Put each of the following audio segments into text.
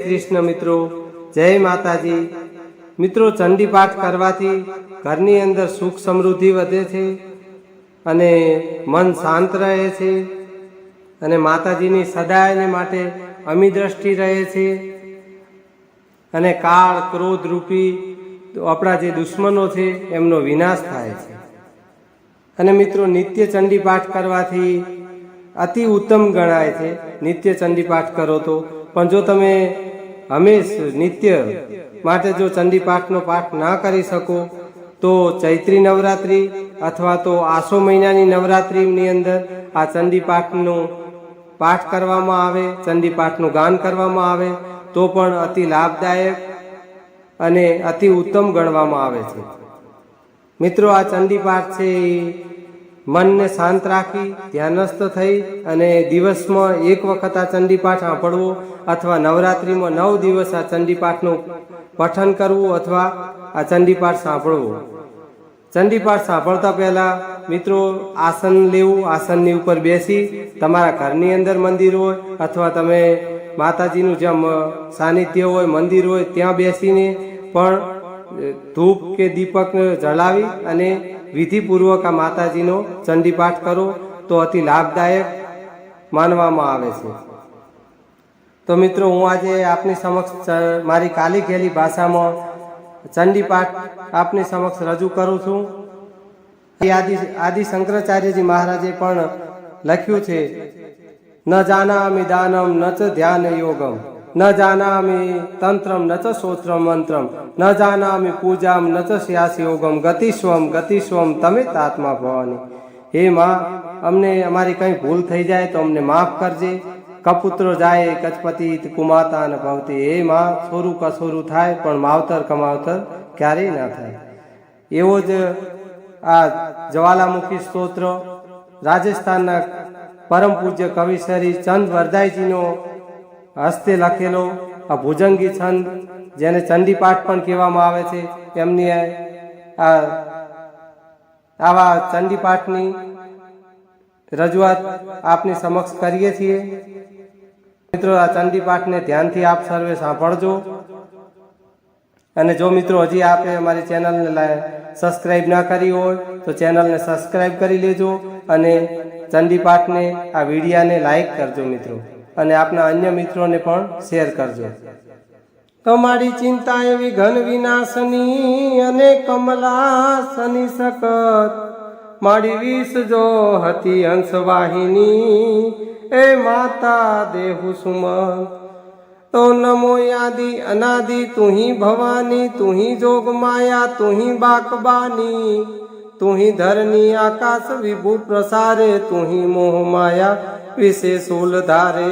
કૃષ્ણ મિત્રો, જય માતાજી મિત્રો। ચંડી પાઠ કરવાથી ઘરની અંદર સુખ સમૃદ્ધિ વધે છે અને મન શાંત રહે છે અને માતાજીની સદાયને માટે અમી દ્રષ્ટિ રહે છે અને કાળ ક્રોધ રૂપી આપણા જે દુશ્મનો છે એમનો વિનાશ થાય છે। અને મિત્રો નિત્ય ચંડી પાઠ કરવાથી અતિ ઉત્તમ ગણાય છે। નિત્ય ચંડી પાઠ કરો તો પણ જો તમે હંમેશ નિત્ય માટે જો ચંડી પાઠનો પાઠ ના કરી શકો તો ચૈત્રી નવરાત્રિ અથવા તો આસો મહિનાની નવરાત્રિની અંદર આ ચંડી પાઠનો પાઠ કરવામાં આવે, ચંડી પાઠનું ગાન કરવામાં આવે તો પણ અતિ લાભદાયક અને અતિ ઉત્તમ ગણવામાં આવે છે। મિત્રો આ ચંડી પાઠ છે મનને શાંત રાખી ધ્યાનસ્થ થઈ અને દિવસમાં એક વખત આ ચંડી પાઠ સાંભળવો અથવા નવરાત્રિમાં 9 દિવસ આ ચંડી પાઠનું પઠન કરવું અથવા આ ચંડી પાઠ સાંભળવું। ચંડી પાઠ સાંભળતા પહેલા મિત્રો આસન લેવું, આસનની ઉપર બેસી તમારા ઘરની અંદર મંદિર હોય અથવા તમે માતાજીનું જ્યાં સાનિધ્ય હોય મંદિર હોય ત્યાં બેસીને પણ ધૂપ કે દીપક જલાવી અને વિધિપૂર્વક આ માતાજીનો ચંડી પાઠ કરો તો અતિ લાભદાયક માનવામાં આવે છે। તો મિત્રો હું આજે આપની સમક્ષ મારી કાલી ઘેલી ભાષામાં ચંડી પાઠ આપની સમક્ષ રજૂ કરું છું। આદિ શંકરાચાર્યજી મહારાજે પણ લખ્યું છે, ન જાનામિ દાનમ ન ચ ધ્યાન યોગમ ન જાનામિ તંત્રમ ન ચ શ્રોત્રમ મંત્રમ ન જાનામિ પૂજામ ન ચ શ્યાસ યોગમ ગતિસ્વમ તમે તાત્મા ભવાની। હે માં, અમને અમારી કંઈ ભૂલ થઈ જાય તો અમને માફ કરજે। કપુત્રો જાય કચપતિ કુમાતા ન ભવતી। હે માં, છોરું કસોરું થાય પણ માવતર કમાવતર ક્યારેય ના થાય। એવો જ આ જ્વાલામુખી સ્તોત્ર રાજસ્થાનના પરમ પૂજ્ય કવિશ્રી ચંદ વરદાયજીનો હસ્તે લખેલો આ ભુજંગી છંદ જેને ચંડી પાઠ પણ કહેવામાં આવે છે એમની આવા ચંડી પાઠની રજૂઆત આપની સમક્ષ કરીએ છીએ। મિત્રો આ ચંડી પાઠને ધ્યાનથી આપ સર્વે સાંભળજો અને જો મિત્રો હજી આપે અમારી ચેનલને સબસ્ક્રાઈબ ના કરી હોય તો ચેનલને સબસ્ક્રાઈબ કરી લેજો અને ચંડી પાઠને આ વિડીયાને લાઈક કરજો મિત્રો અને આપના અન્ય મિત્રોને પણ શેર કરજો। તમારી ચિંતા એવી ઘન વિનાશની અને કમલાસની સકત મારી વિષ જો હતી હંસવાહિની એ માતા દેહુ સુમન। તો નમો યાદી અનાદિ તું ही ભવાની તું ही જોગ માયા તું ही બાકબાની તું ही ધરની આકાશ વિભુ પ્રસારે તું ही મોહ માયા વિશે સોલ ધારે।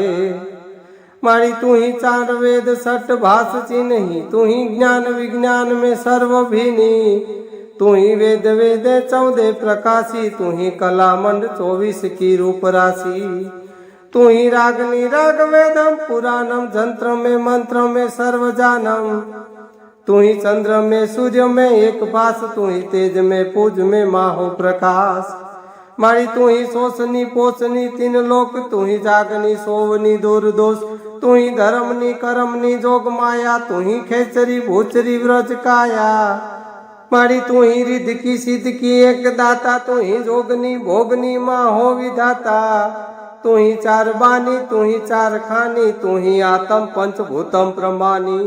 मारी तू ही चार वेद सट भास चिन्ही तू ही ज्ञान विज्ञान में सर्व भीनी तू ही वेद वेद 14 प्रकाशी तू ही कला मंड 24 की रूप राशि तू ही रागनी राग वेदम पुराणम जंत्र में मंत्र में सर्व जानम तू ही चंद्र में सूर्य में एक भास तू ही तेज में पूज में माहो प्रकाश। मारी तू ही सोसनी पोसनी 3 लोक तू ही जागनी सोवनी दूर दोष तू ही धर्मनी करमनी जोग माया तू ही खेचरी भूचरी व्रज काया। मारी तू ही रिद्ध की सिद्ध की एक दाता तू ही जोगनी भोगनी माँ हो विधाता तू ही 4 बानी तू ही 4 खानी तू ही आत्म पंचभूतम प्रमानी।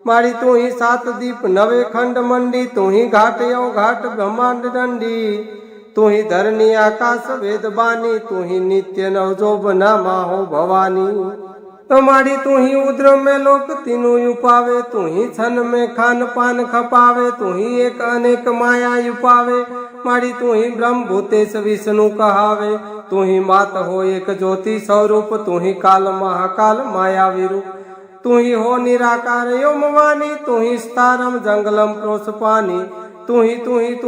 मारी तू ही 7 दीप 9 खंड मंडी तू ही घाट यो घाट ब्रह्मांड दंडी तू ही धरनी आकाश वेद बानी तू ही नित्य नवजोब नामा हो भवानी। तुम्हारी तू ही उद्र में लोक तीनों युपावे तू ही छन में खान पान खपावे तू ही एक अनेक माया युपावे। मारी तू ही ब्रह्म भूतेश विष्णु कहावे तू ही मात हो एक ज्योति स्वरूप तू ही काल महाकाल माया विरूप तू ही हो निराकार योमवानी तू ही स्तारम जंगलम प्रोसपानी तू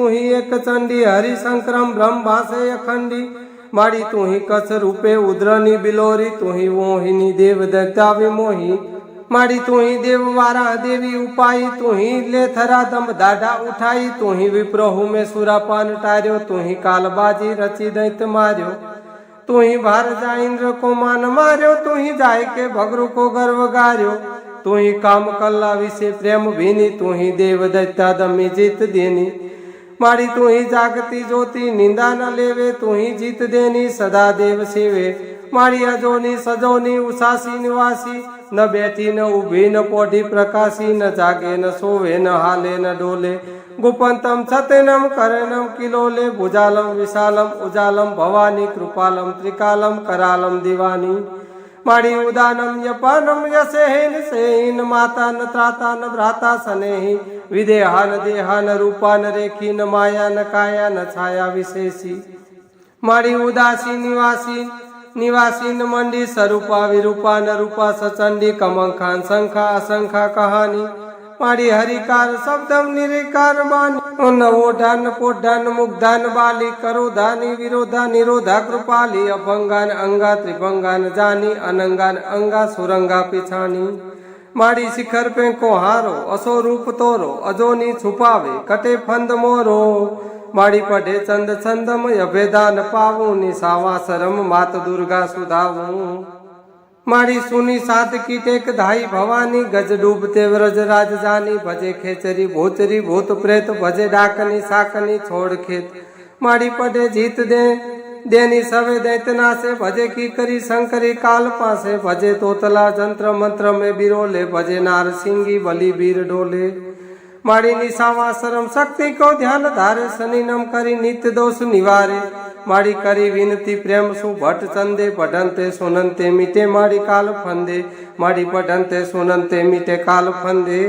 ही एक चंडी हरि शंकरम ब्रह्म भाषे अखंडी। मारी तू ही कच्छ रूपे उद्रनी बिलोरी तू ही मोहिनी देव दत्ता विमोही। मारी तू ही देव वारा देवी उपाई तू ही लेथरा दम दाढ़ा उठाई तू ही विप्रहु में सुरापान टार्यो तू ही कालबाजी रची दैत मार्यो तू ही भारजा इंद्र को मान मार्यो तू ही जाय के भगरु को गर्व गार्यो तू ही काम कल्ला विषे प्रेम भीनी, तू ही देव दैत्या दमी जीत देनी। मारी तू ही जागती ज्योति निंदा न लेवे, तू ही जीत देनी सदा देव सेवे। मारी अजोनी सजोनी उषासी निवासी, न बैठी न उभी न पौधी प्रकाशी, न जागे न सोवे न हाले न डोले। गुपंतम सतेनम करणम किलोले, भुजालम विशालम उजालम भवानी, कृपालम त्रिकालम करालम दीवानी। माड़ी उदानम यपानम यसेहिन सेहिन, माता न त्राता न भ्राता स्नेही, विदेहा न देहा न रूपा न रेखी, न माया न काया न छाया विशेषी। माड़ी उदासी निवासी निवासी न मंडी, स्वरूपा विरूपा न रूपा सचंडी, कमंखान संखा असंखा कहानी। माड़ी हरिकार शब्दम निरिकार बानी, नवोधान पोधान मुग्धान बाली, करोधानी विरोधा निरोधा कृपाली, अभंगान अंगा त्रिभंगान जानी, अनंगान अंगा सुरंगा पिछानी। माड़ी शिखर पे को हारो असो रूप तोरो, अजोनी छुपावे कटे फंद मोरो। माड़ी पढ़े चंद छंदम अभेदान पावू, निसावा सरम मात दुर्गा सुधावू। माड़ी सुनी सात की टेक धाई भवानी, गज डूबते व्रज राज जानी, भजे खेचरी भोचरी भूत प्रेत, भजे डाकनी साकनी छोड़ खेत। माड़ी पढ़े जीत दे देनी सवे दैतना से, भजे की करी शंकरी काल पासे, भजे तोतला जंत्र मंत्र में बिरोले, भजे नार सिंगी बलि वीर डोले। माड़ी निशावासरम शक्ति को ध्यान धारे, शनिनम करी नित्य दोष निवारे। माड़ी करी विनती प्रेम सु भट्ट चंदे, पढ़नते सुननते मिटे माड़ी काल फंदे। माड़ी पढ़नते सुननते मिटे काल फंदे।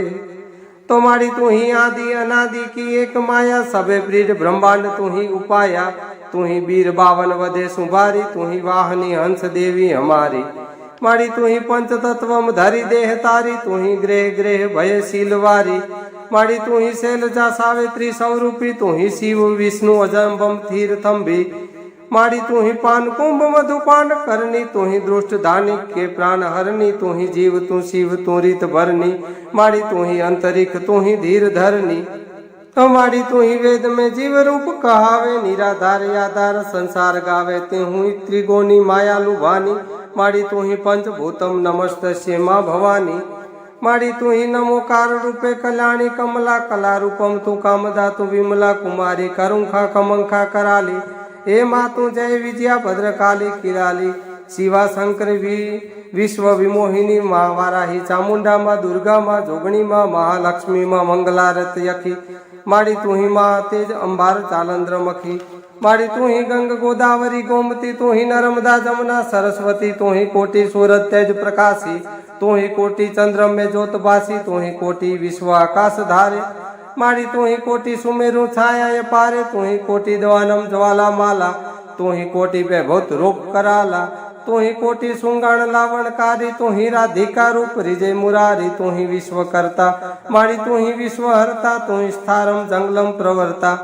तो माड़ी तू ही आदि अनादि की एक माया, सबे ब्रीड ब्रह्मांड तू ही उपाया। तू ही वीर बावन वधे सुभारी, तू ही वाहनी हंस देवी हमारी। माड़ी तू ही पंच तत्वम धरी देह तारी, तू ही ग्रह ग्रह भय शीलवारी। माड़ी तू ही शैलजा सावित्री स्वरूपी, तू ही शिव विष्णु अजम्बम थीर थम्बी। माड़ी तू ही पान कुंभ मधुपान करनी, तू ही दुष्ट धानी के प्राण हरनी। तू ही जीव तू शिव तू रीत भरनी, माड़ी तू ही अंतरिक्ष तू ही धीर धरनी। तो माड़ी तू ही वेद में जीव रूप कहावे, निराधार आधार संसार गावे। ते हुई त्रिगोणी माया लुभानी, माड़ी तू ही पंचभूतम नमस्तस्ये माँ भवानी। माड़ी तू ही नमोकार रूपे कल्याणी, कमला कला रूपम तू कामदा तू विमला कुमारी, करुंखा कमंखा कराली। हे माँ तू जय विजया भद्रकाली किराली, शिवा शंकर विश्व विमोहिनी माँ, वाराही चामुंडा माँ, दुर्गा माँ, जोगणी माँ, महालक्ष्मी माँ, मंगलारत यखी। माड़ी तू ही माँ तेज अंबार जालंद्र मखी। माड़ी तू ही गंग गोदावरी गोमती, तू ही नर्मदा जमुना सरस्वती। तू ही कोटि सूरज तेज प्रकाशी, तू ही कोटि चंद्र में ज्योतबासी। तू ही कोटि विश्व आकाश धारे, माड़ी तू ही कोटि सुमेरु छाया ये पारे। तू ही कोटि दवानम ज्वाला माला, तू ही कोटि पे बहुत रूप कराला। तू ही कोटि सुंगाण लावणकारी, तू ही राधिका रूप रिजय मुरारी। तू ही विश्व करता, माड़ी तू ही विश्व हरता। तू ही स्थारम जंगलम प्रवर्ता।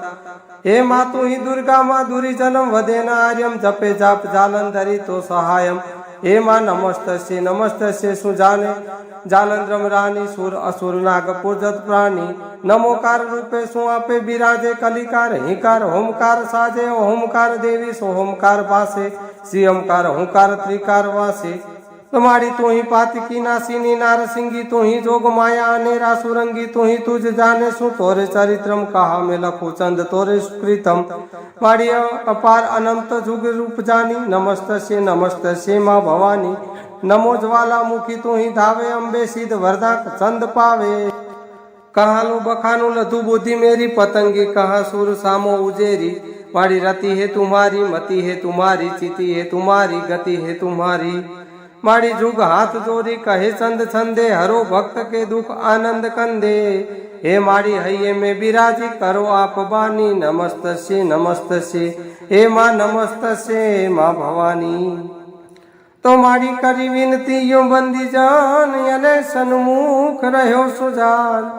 हे माँ तू ही दुर्गा माँ, दुरी जन्म वदेन आर्यम, जपे जाप जालंधरी तो सहायम। हे माँ नमस्तस्ये नमस्तस्ये सुजाने, जालंधरम रानी, सुर असुर नाग पूजत प्राणी। नमोकार रूपे सु आपे बिराजे, कलिकार हिकार होमकार साजे। ओमकार देवी सोहमकार वासे, श्रीओमकार हुंकार त्रिकार वासे। तुम्हारी तू ही पातकी नासिनी नारसिंगी, तू ही जोग माया अनेरा सुरंगी। तू ही तुझ जाने सु तोरे चरित्रम, कहा में लखु चंद तोरे सुकृतम। माड़ी अपार अनंत जुग रूप जानी, नमस्तस्ये माँ भवानी। नमो ज्वाला मुखी तू ही धावे, अम्बे सिद्ध वरदा चंद पावे। कहालू बखानू लधु बुद्धि मेरी पतंगी, कहा सुर सामो उजेरी। माड़ी रति है तुम्हारी, मति है तुम्हारी, चिति है तुम्हारी, गति है तुम्हारी। माड़ी जुग हाथ जोड़ी कहे चंद छंदे, हरो भक्त के दुख आनंद कंदे। हे माड़ी हैये में बिराजी, करो आप बानी। नमस्तस्ये नमस्तस्ये हे माँ नमस्तस्ये माँ भवानी। तो माड़ी करी विनती यूं बंदी जान, यने सन्मुख रहो सुजान।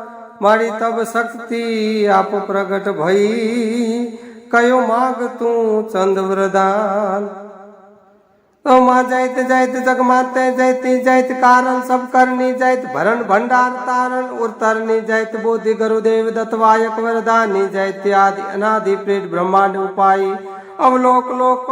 माड़ी तब शक्ति आप प्रगट भई, कयो माग तू चंद वरदान। तो माँ जाइत जाइत जग माते जाती, जाइत कारण सब करनी, जाइत भरण भंडार तारण उतरनी, जाइत बोधि गुरुदेव दत्तवायक वरदानी, जाइत आदि अनादि प्रेत ब्रह्मांड उपाई। अब लोक लोक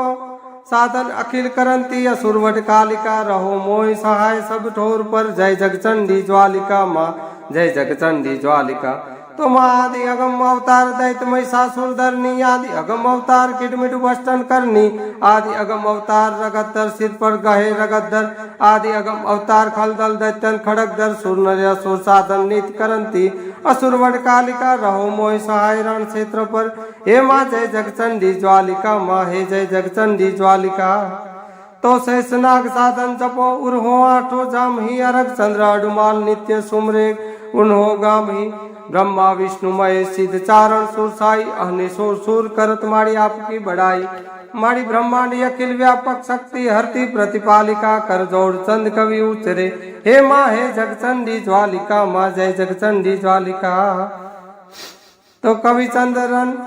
साधन अखिल करंती असुरवट कालिका रहो मोहि सहाय सब ठोर पर। जय जगचंडी ज्वालिका माँ, जय जगचंडी ज्वालिका। तो माँ आदि अगम अवतार दैत महिषासुर धरनी, आदि अगम अवतार किटमिट भस्टन करनी, आदि अगम अवतार रगतधर सिर पर गहे रगतधर, आदि अगम अवतार खलदल दैत्यन खड़गधर। सुर नर असुर साधन नीति करंती असुरवट कालिका रहो मोहि सहाय रण क्षेत्र पर। हे माँ जय जगचंडी ज्वालिका माँ, हे जय जगचंडी ज्वालिका। तो शेषनाग साधन जपो उर्हो आठो जाम ही अरग चंद्र अडुमाल नित्य सुमरे उन्हो गाम ही। ब्रह्मा विष्णु महेश सिद्ध चारण सुर साई अहनि सुर सुर करत माड़ी आपकी बढ़ाई। माड़ी ब्रह्मांड अखिल व्यापक शक्ति हरती प्रतिपालिका कर जोड़ चंद कवि उचरे। हे माँ हे जगचंडी ज्वालिका माँ, जय जगचंडी ज्वालिका। तो कवि चंद्रन